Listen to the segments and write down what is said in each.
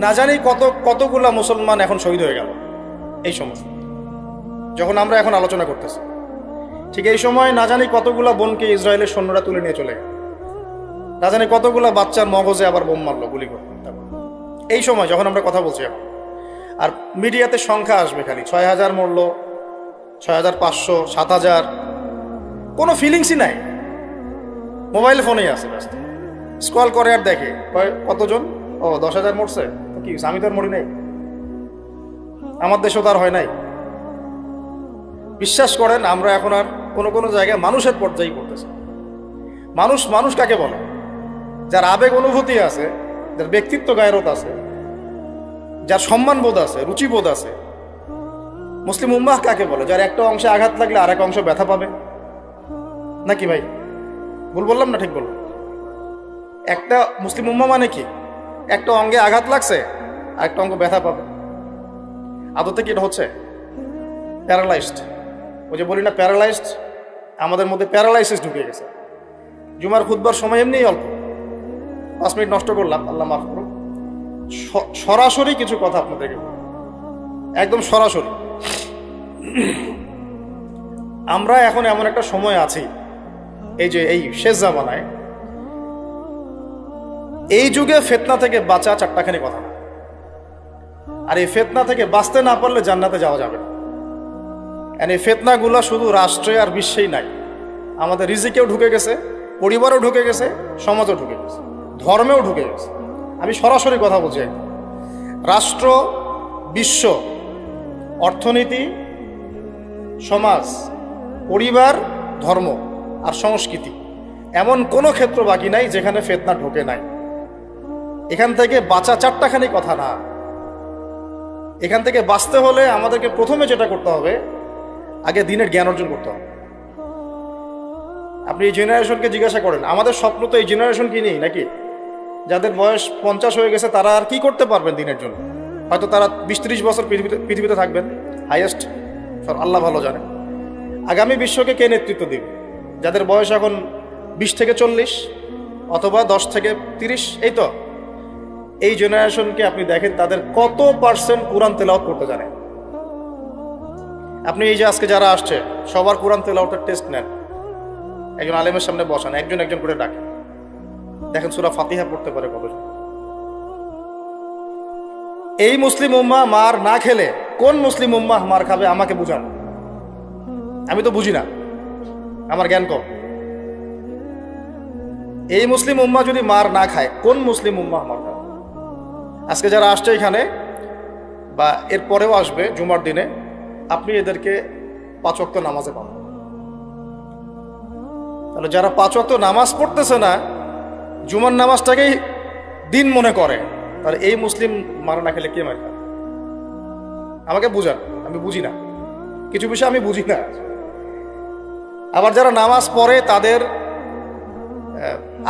না জানি কতগুলা মুসলমান এখন শহীদ হয়ে গেল এই সময়, যখন আমরা এখন আলোচনা করতেছি। ঠিক এই সময় না জানি কতগুলা বোনকে ইসরায়েলের সৈন্যরা তুলে নিয়ে চলে গেল, না জানি কতগুলা বাচ্চার মগজে আবার বোম মারলো, গুলি করলো। এই সময় যখন আমরা কথা বলছি এখন, আর মিডিয়াতে সংখ্যা আসবে খালি ৬,০০০ মরলো, ৬,৫০০, ৭,০০০, কোনো ফিলিংসই নাই। মোবাইল ফোনেই আছে ব্যস্ত, স্ক্রল করে আর দেখে কতজন, ও ১০,০০০ মরছে, কি আমি তো আর মরি নাই, আমার দেশও তো আর হয় নাই। বিশ্বাস করেন আমরা এখন আর কোনো জায়গায় মানুষের পর্যায়ে করতেছি। মানুষ কাকে বলে? যার আবেগ অনুভূতি আছে, যার ব্যক্তিত্ব গায়রত আছে, যার সম্মানবোধ আছে, রুচিবোধ আছে। মুসলিম উম্মাহ কাকে বলে? যার একটা অংশে আঘাত লাগলে আর এক অংশ ব্যথা পাবে, নাকি ভাই? ভুল বললাম না ঠিক বললাম? একটা মুসলিম উম্মাহ মানে কি? একটা অঙ্গে আঘাত লাগছে আর একটা অঙ্গ ব্যথা পাবে। আদতে কি এটা হচ্ছে? প্যারালাইজড। ওই যে বলি না প্যারালাইজড, আমাদের মধ্যে প্যারালাইসিস ঢুকে গেছে। জুমার খুতবার সময় এমনি অল্প 5 মিনিট নষ্ট করলাম, আল্লাহ মাফ করুন। সরাসরি কিছু কথা আপনাদেরকে একদম সরাসরি। আমরা এখন এমন একটা সময় আছি, এই শেষ জামানায়, এই যুগে ফিতনা থেকে বাঁচা চারটাখানি কথা না। আর এই ফিতনা থেকে বাঁচতে না পারলে জান্নাতে যাওয়া যাবে না। এই ফিতনাগুলো শুধু রাষ্ট্রে আর বিশ্বেই নাই, আমাদের রিজিকেও ঢুকে গেছে, পরিবারও ঢুকে গেছে, সমাজও ঢুকে গেছে, ধর্মেও ঢুকে গেছে। আমি সরাসরি কথা বলছি। রাষ্ট্র, বিশ্ব, অর্থনীতি, সমাজ, পরিবার, ধর্ম আর সংস্কৃতি, এমন কোনো ক্ষেত্র বাকি নাই যেখানে ফিতনা ঢোকে নাই। এখান থেকে বাঁচা চারটাখানি কথা না। এখান থেকে বাঁচতে হলে আমাদেরকে প্রথমে যেটা করতে হবে, আগে দিনের জ্ঞান অর্জন করতে হবে। আপনি এই জেনারেশনকে জিজ্ঞাসা করেন, আমাদের স্বপ্ন তো এই জেনারেশন কি নেই নাকি? যাদের বয়স 50 হয়ে গেছে তারা আর কি করতে পারবেন দিনের জন্য? হয়তো তারা 20-30 বছর পৃথিবীতে থাকবেন হাইয়েস্ট, আল্লাহ ভালো জানে। আগামী বিশ্বকে কে নেতৃত্ব দিবে? যাদের বয়স এখন 20 থেকে 40 অথবা 10 থেকে 30, এই তো এই জেনারেশনকে আপনি দেখেন তাদের কত পার্সেন্ট কোরআন তেলাওয়াত করতে জানে। আপনি এই যে আজকে যারা আসছে সবার কোরআন তেলাওয়াতের টেস্ট নেন, একজন আলেমের সামনে বসান, একজন করে ডাকেন, দেখেন সূরা ফাতিহা পড়তে পারে কতজন। এই মুসলিম উম্মাহ মার না খেলে কোন মুসলিম উম্মাহ মার খাবে আমাকে বুঝান। আমি তো বুঝি না, আমার জ্ঞান কম। এই মুসলিম উম্মাহ যদি মার না খায় কোন মুসলিম উম্মাহ মার খাবে? আজকে যারা আসছে এখানে বা এর পরেও আসবে জুমার দিনে, আপনি এদেরকে 5 ওয়াক্ত নামাজে পাবেন। তাহলে যারা 5 ওয়াক্ত নামাজ পড়তেছে না, জুমার নামাজটাকেই দিন মনে করে, তাহলে এই মুসলিম মার না খেলে কে মার খাবে? আমাকে বুঝান, আমি বুঝি না, কিছু বিষয় আমি বুঝি না। আবার যারা নামাজ পড়ে তাদের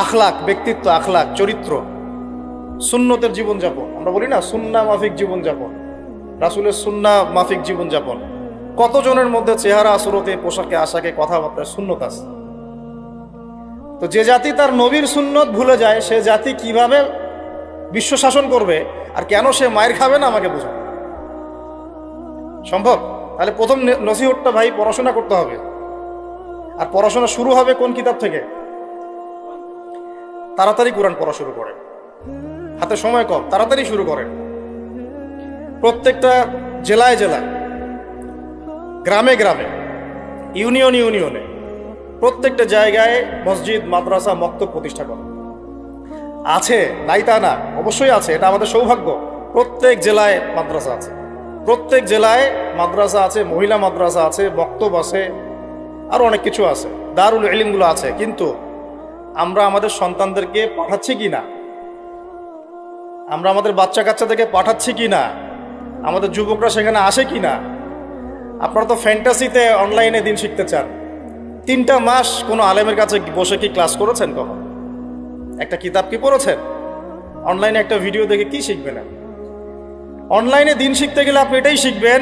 আখলাক, ব্যক্তিত্ব, আখলাক, চরিত্র, সুন্নতের জীবনযাপন, আমরা বলি না সুন্নাহ মাফিক জীবনযাপন, রাসূলের সুন্নাহ মাফিক জীবনযাপন, কতজনের মধ্যে চেহারা, সুরতে, পোশাকে, আশাকে, কথাবার্তায় সুন্নত আছে। তো যে জাতি তার নবীর সুন্নত ভুলে যায়, সে জাতি কিভাবে বিশ্ব শাসন করবে আর কেন সে মায়ের খাবে না আমাকে বোঝান সম্ভব? তাহলে প্রথম নসিহতটা ভাই, পড়াশোনা করতে হবে। আর পড়াশোনা শুরু হবে কোন কিতাব থেকে? তাড়াতাড়ি কোরআন পড়া শুরু করেন, হাতে সময় কম, তাড়াতাড়ি শুরু করেন। প্রত্যেকটা জেলায়, গ্রামে, ইউনিয়নে, প্রত্যেকটা জায়গায় মসজিদ, মাদ্রাসা, মক্তব প্রতিষ্ঠা করেন। আছে, নাই তা না, অবশ্যই আছে, এটা আমাদের সৌভাগ্য। প্রত্যেক জেলায় মাদ্রাসা আছে, প্রত্যেক জেলায় মাদ্রাসা আছে, মহিলা মাদ্রাসা আছে, মক্তব আছে, আরো অনেক কিছু আছে, দারুল ইলমগুলো আছে। কিন্তু আমরা আমাদের সন্তানদেরকে পাঠাচ্ছি কি না? আমরা আমাদের বাচ্চা কাচ্চাদেরকে পাঠাচ্ছি কি না? আমাদের যুবকরা সেখানে আসে কি না? আপনারা তো ফ্যান্টাসিতে অনলাইনে দিন শিখতে চান। 3টা মাস কোনো আলেমের কাছে বসে কি ক্লাস করেছেন? কখন একটা কিতাব কি পড়েছেন? অনলাইনে একটা ভিডিও দেখে কি শিখবেন? অনলাইনে দিন শিখতে গেলে আপনি এটাই শিখবেন,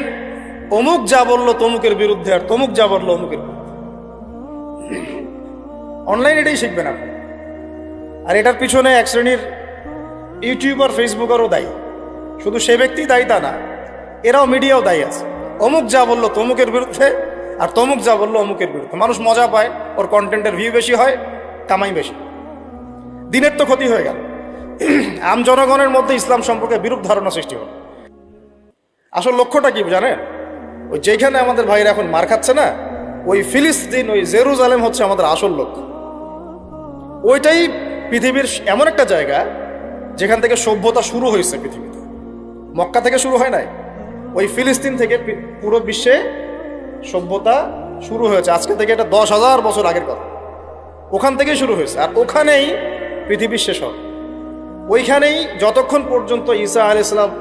অমুক যা বললো তমুকের বিরুদ্ধে, আর তমুক যা বললো অমুকের বিরুদ্ধে। অনলাইনে এটাই শিখবেন আপনি। আর এটার পিছনে এক শ্রেণীর ইউটিউবার, ফেসবুকারও দায়ী। শুধু সে ব্যক্তি দায়ী তা না, এরাও মিডিয়াও দায়ী আছে। অমুক যা বললো তমুকের বিরুদ্ধে, আর তমুক যা বললো অমুকের বিরুদ্ধে। মানুষ মজা পায়, ওর কন্টেন্টের ভিউ বেশি হয়, কামাই বেশি, দিনের তো ক্ষতি হয়ে গেল। আম জনগণের মধ্যে ইসলাম সম্পর্কে বিরূপ ধারণা সৃষ্টি হল। আসল লক্ষ্যটা কি জানেন? ওই যেখানে আমাদের ভাইরা এখন মার খাচ্ছে না, ওই ফিলিস্তিন, ওই জেরুজালেম হচ্ছে আমাদের আসল লক্ষ্য। ওইটাই পৃথিবীর এমন একটা জায়গা যেখান থেকে সভ্যতা শুরু হয়েছে পৃথিবীতে। মক্কা থেকে শুরু হয় নাই, ওই ফিলিস্তিন থেকে পুরো বিশ্বে সভ্যতা শুরু হয়েছে। আজকে থেকে এটা 10,000 বছর আগের কথা, ওখান থেকেই শুরু হয়েছে। আর ওখানেই পৃথিবীর শেষ হবে। ওইখানেই যতক্ষণ পর্যন্ত ঈসা আলাইহিস সালাম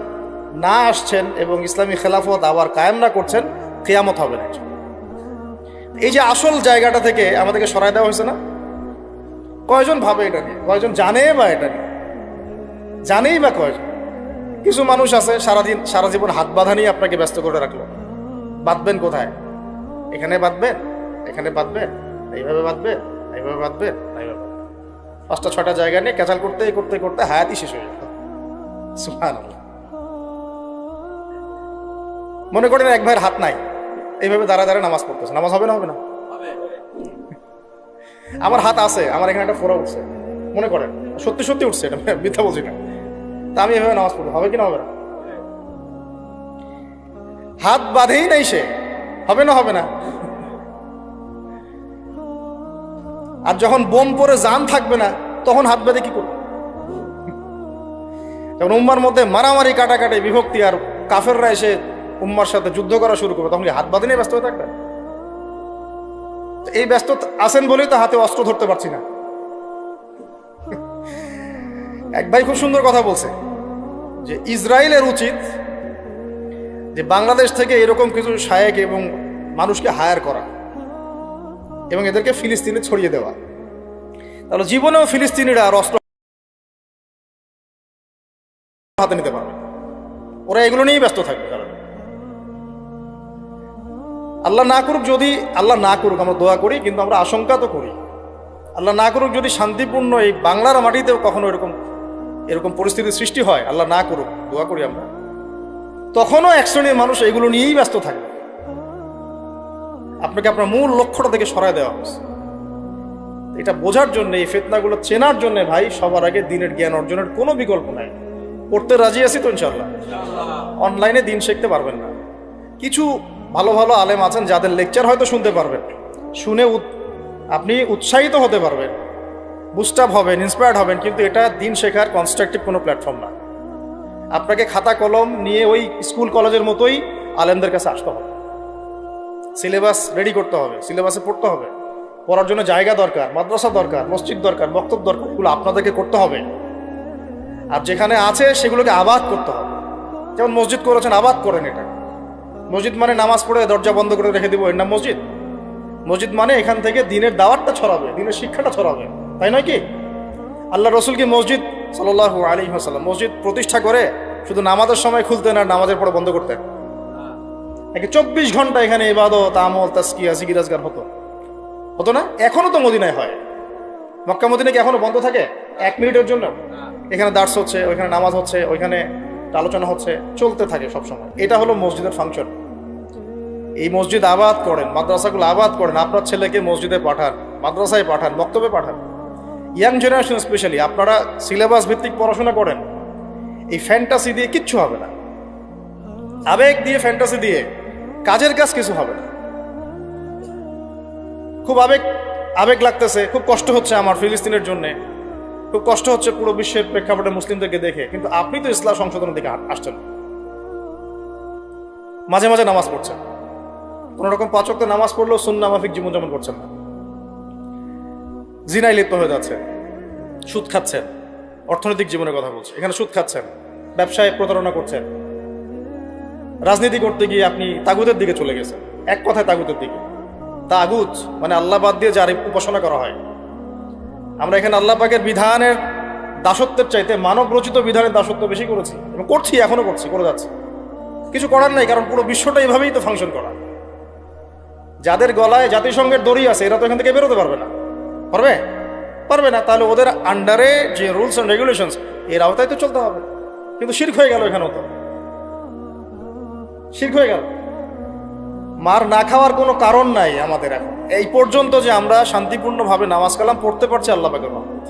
না আসছেন এবং ইসলামী খেলাফত আবার কায়েম না করছেন, কিয়ামত হবে না। এই যে আসল জায়গাটা থেকে আমাদেরকে সরাই দেওয়া হয়েছে না, কয়জন ভাবে এটা নিয়ে? কয়জন জানে বা এটা নিয়ে? জানেই বা কয়জন? কিছু মানুষ আছে সারা জীবন হাত বাঁধা নিয়ে আপনাকে ব্যস্ত করে রাখলো। বাঁধবেন কোথায়? এখানে বাঁধবেন, এখানে বাঁধবেন, এইভাবে বাঁধবেন, এইভাবে বাঁধবেন, এইভাবে 5টা 6টা জায়গা নিয়ে ক্যাচাল করতে করতে করতে হায়াতই শেষ হয়ে যেত। সুবহানাল্লাহ। মনে করেন এক ভাইয়ের হাত নাই, এইভাবে দাঁড়ায় দাঁড়ায় নামাজ পড়তেছে, নামাজ হবে না? হবে না? আমার হাত আছে, আমার এখানে একটা ফোড়া উঠছে, মনে করেন সত্যি সত্যি উঠছে, এটা মিথ্যা বলছি না, তা আমি এভাবে নামাজ পড়বো, হবে কি না? হবে না? হাত বাঁধেই নাই সে, হবে না? হবে না? আর যখন বোম পরে জান থাকবে না, তখন হাত বাঁধে কি করবে? যখন উম্মার মধ্যে মারামারি, কাটাকাটি, বিভক্তি, আর কাফেররা এসে উম্মার সাথে যুদ্ধ করা শুরু করবে, তখন কি হাত বাঁধে নিয়ে ব্যস্ত হয়ে থাকবে? এই ব্যস্ত আছেন বলেই তো হাতে অস্ত্র ধরতে পারছি না। এক ভাই খুব সুন্দর কথা বলছে যে ইসরায়েলের উচিত যে বাংলাদেশ থেকে এরকম কিছু শায়েক এবং মানুষকে হায়ার করা এবং এদেরকে ফিলিস্তিনে ছড়িয়ে দেওয়া, তাহলে জীবনেও ফিলিস্তিনিরা আর অস্ত্র হাতে নিতে পারবে। ওরা এগুলো নিয়েই ব্যস্ত থাকবে। কারণ আল্লাহ না করুক, যদি আল্লাহ না করুক, আমরা দোয়া করি, কিন্তু আমরা আশঙ্কা তো করি, আল্লাহ না করুক যদি শান্তিপূর্ণ এই বাংলার মাটিতেও কখনো এরকম পরিস্থিতির সৃষ্টি হয়, আল্লাহ না করুক, দোয়া করি আমরা, তখনও এক শ্রেণীর মানুষ এগুলো নিয়েই ব্যস্ত থাকবে। আপনাকে আপনার মূল লক্ষ্যটা থেকে সরায় দেওয়া হয়েছে। এটা বোঝার জন্য, এই ফিতনাগুলো চেনার জন্য ভাই, সবার আগে দিনের জ্ঞান অর্জনের কোনো বিকল্প নাই। পড়তে রাজি আছি তো ইনশাল্লাহ। অনলাইনে দিন শিখতে পারবেন না। কিছু ভালো ভালো আলেম আছেন যাদের লেকচার হয়তো শুনতে পারবেন, শুনে আপনি উৎসাহিত হতে পারবেন, বুস্ট আপ হবেন, ইন্সপায়ার্ড হবেন, কিন্তু এটা দিন শেখার কনস্ট্রাকটিভ কোনো প্ল্যাটফর্ম না। আপনাকে খাতা কলম নিয়ে ওই স্কুল কলেজের মতোই আলেমদের কাছে আসতে হবে, সিলেবাস রেডি করতে হবে, সিলেবাসে পড়তে হবে, পড়ার জন্য জায়গা দরকার, মাদ্রাসা দরকার, মসজিদ দরকার, বক্তব্য দরকার, এগুলো আপনাদেরকে করতে হবে। আর যেখানে আছে সেগুলোকে আবাদ করতে হবে। যেমন মসজিদ করেছেন, আবাদ করেন। এটা মসজিদ মানে নামাজ পড়ে দরজা বন্ধ করে রেখে দিব, এর নাম মসজিদ? মসজিদ মানে এখান থেকে দিনের দাওয়াতটা ছড়াবে, দিনের শিক্ষাটা ছড়াবে, তাই নয় কি? আল্লাহ রসুল কি মসজিদ সাল্লাল্লাহু আলাইহি ওয়াসাল্লাম মসজিদ প্রতিষ্ঠা করে শুধু নামাজের সময় খুলতেন আর নামাজের পরে বন্ধ করতেন? নাকি 24 ঘন্টা এখানে ইবাদত, আমল, তাজকিয়া, জিকির, আজকার হতো না? এখনো তো মদিনায় হয়। মক্কা মদিনা কি এখনো বন্ধ থাকে 1 মিনিটের জন্য? এখানে দার্স হচ্ছে, ওইখানে নামাজ হচ্ছে, ওইখানে আলোচনা হচ্ছে, চলতে থাকে সবসময়। এটা হলো মসজিদের ফাংশন। এই মসজিদ আবাদ করেন, মাদ্রাসাগুলো আবাদ করেন, আপনার ছেলেকে মসজিদে পাঠান, মাদ্রাসায় পাঠান, বক্তব্যে পাঠান। ইয়াং জেনারেশন স্পেশালি আপনারা সিলেবাস ভিত্তিক পড়াশোনা করেন। এই ফ্যান্টাসি দিয়ে কিচ্ছু হবে না, আবেগ দিয়ে, ফ্যান্টাসি দিয়ে কাজের কাজ কিছু হবে না। খুব আবেগ লাগতেছে, খুব কষ্ট হচ্ছে আমার ফিলিস্তিনের জন্যে, খুব কষ্ট হচ্ছে পুরো বিশ্বের প্রেক্ষাপটে মুসলিমদেরকে দেখে, কিন্তু আপনি তো ইসলাম সংশোধনের দিকে আসছেন। মাঝে মাঝে নামাজ পড়ছেন, কোন রকম 5 ওয়াক্ত নামাজ পড়লেও সুন্নাহ মাফিক জীবনযাপন করছেন না। জিনায় লিপ্ত হয়ে যাচ্ছেন, সুদ খাচ্ছেন, অর্থনৈতিক জীবনের কথা বলছে, এখানে সুদ খাচ্ছেন, ব্যবসায় প্রতারণা করছেন, রাজনীতি করতে গিয়ে আপনি তাগুতের দিকে চলে গেছেন। এক কথায় তাগুতের দিকে। তাগুত মানে আল্লাহ বাদ দিয়ে যার উপাসনা করা হয়। আমরা এখানে আল্লাহ পাকের বিধানের দাসত্বের চাইতে মানব রচিত বিধানের দাসত্ব বেশি করেছি এবং করছি, এখনো করছি, করে যাচ্ছি। কিছু করার নাই, কারণ পুরো বিশ্বটা এইভাবেই তো ফাংশন করা। যাদের গলায় জাতিসংঘের দড়ি আছে এরা তো এখান থেকে বেরোতে পারবে না। পারবে না? তাহলে ওদের আন্ডারে যে রুলস অ্যান্ড রেগুলেশনস, এর আওতায় তো চলতে হবে। কিন্তু শিরক হয়ে গেল, এখানেও তো শিরক হয়ে গেল। মার না খাওয়ার কোনো কারণ নাই আমাদের এখন, এই পর্যন্ত যে আমরা শান্তিপূর্ণভাবে নামাজ কালাম পড়তে পারছি আল্লাহ পাকের রহমত।